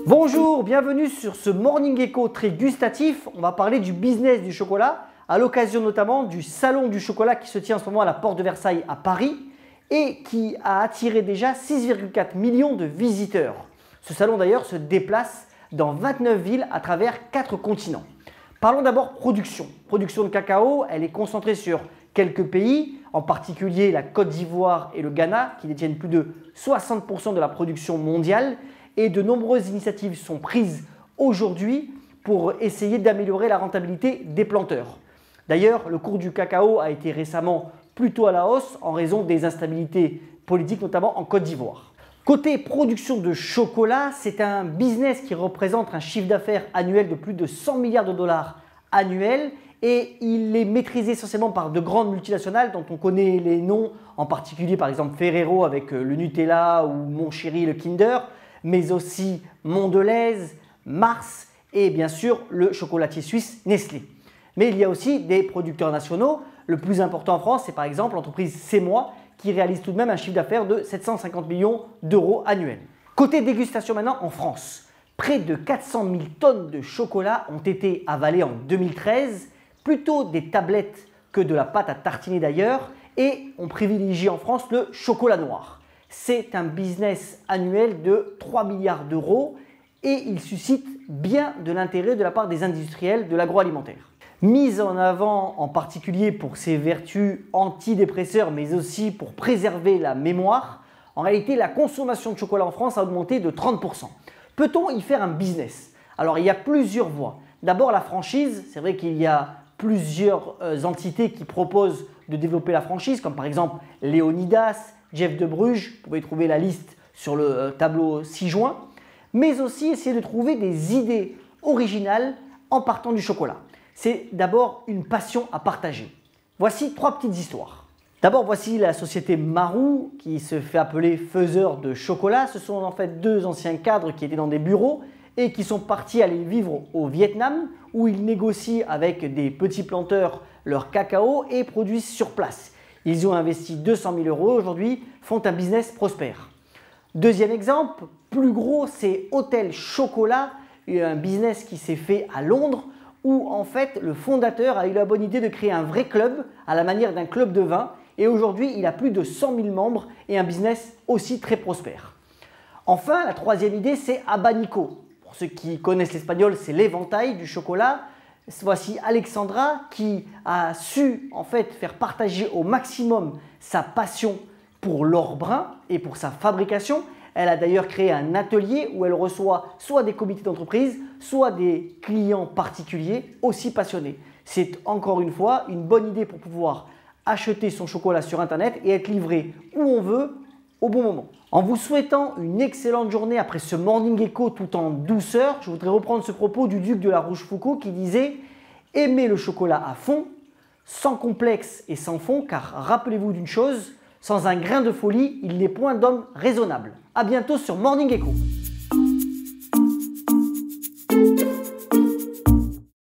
Bonjour, bienvenue sur ce Morning Echo très gustatif. On va parler du business du chocolat à l'occasion notamment du salon du chocolat qui se tient en ce moment à la Porte de Versailles à Paris et qui a attiré déjà 6,4 millions de visiteurs. Ce salon d'ailleurs se déplace dans 29 villes à travers 4 continents. Parlons d'abord production. Production de cacao, elle est concentrée sur quelques pays, en particulier la Côte d'Ivoire et le Ghana qui détiennent plus de 60% de la production mondiale. Et de nombreuses initiatives sont prises aujourd'hui pour essayer d'améliorer la rentabilité des planteurs. D'ailleurs, le cours du cacao a été récemment plutôt à la hausse en raison des instabilités politiques, notamment en Côte d'Ivoire. Côté production de chocolat, c'est un business qui représente un chiffre d'affaires annuel de plus de 100 milliards de dollars annuels et il est maîtrisé essentiellement par de grandes multinationales dont on connaît les noms, en particulier par exemple Ferrero avec le Nutella ou Mon Chéri le Kinder, mais aussi Mondelez, Mars et bien sûr le chocolatier suisse Nestlé. Mais il y a aussi des producteurs nationaux. Le plus important en France, c'est par exemple l'entreprise C'est Moi qui réalise tout de même un chiffre d'affaires de 750 millions d'euros annuels. Côté dégustation maintenant en France, près de 400 000 tonnes de chocolat ont été avalées en 2013, plutôt des tablettes que de la pâte à tartiner d'ailleurs, et on privilégie en France le chocolat noir. C'est un business annuel de 3 milliards d'euros et il suscite bien de l'intérêt de la part des industriels de l'agroalimentaire. Mise en avant en particulier pour ses vertus antidépresseurs mais aussi pour préserver la mémoire, en réalité la consommation de chocolat en France a augmenté de 30%. Peut-on y faire un business? Alors il y a plusieurs voies. D'abord la franchise, c'est vrai qu'il y a plusieurs entités qui proposent de développer la franchise comme par exemple Léonidas, Jeff de Bruges, vous pouvez trouver la liste sur le tableau ci-joint, mais aussi essayer de trouver des idées originales en partant du chocolat. C'est d'abord une passion à partager. Voici 3 petites histoires. D'abord, voici la société Marou qui se fait appeler faiseur de chocolat. Ce sont en fait 2 anciens cadres qui étaient dans des bureaux et qui sont partis aller vivre au Vietnam où ils négocient avec des petits planteurs leur cacao et produisent sur place. Ils y ont investi 200 000 euros et aujourd'hui font un business prospère. Deuxième exemple, plus gros, c'est Hôtel Chocolat, un business qui s'est fait à Londres où en fait le fondateur a eu la bonne idée de créer un vrai club à la manière d'un club de vin et aujourd'hui il a plus de 100 000 membres et un business aussi très prospère. Enfin, la troisième idée, c'est Abanico. Pour ceux qui connaissent l'espagnol, c'est l'éventail du chocolat. Voici Alexandra qui a su en fait faire partager au maximum sa passion pour l'or brun et pour sa fabrication. Elle a d'ailleurs créé un atelier où elle reçoit soit des comités d'entreprise, soit des clients particuliers aussi passionnés. C'est encore une fois une bonne idée pour pouvoir acheter son chocolat sur internet et être livré où on veut au bon moment. En vous souhaitant une excellente journée après ce Morning Echo tout en douceur, je voudrais reprendre ce propos du duc de la Rochefoucauld qui disait « Aimez le chocolat à fond, sans complexe et sans fond, car rappelez-vous d'une chose, sans un grain de folie, il n'est point d'homme raisonnable. » À bientôt sur Morning Echo.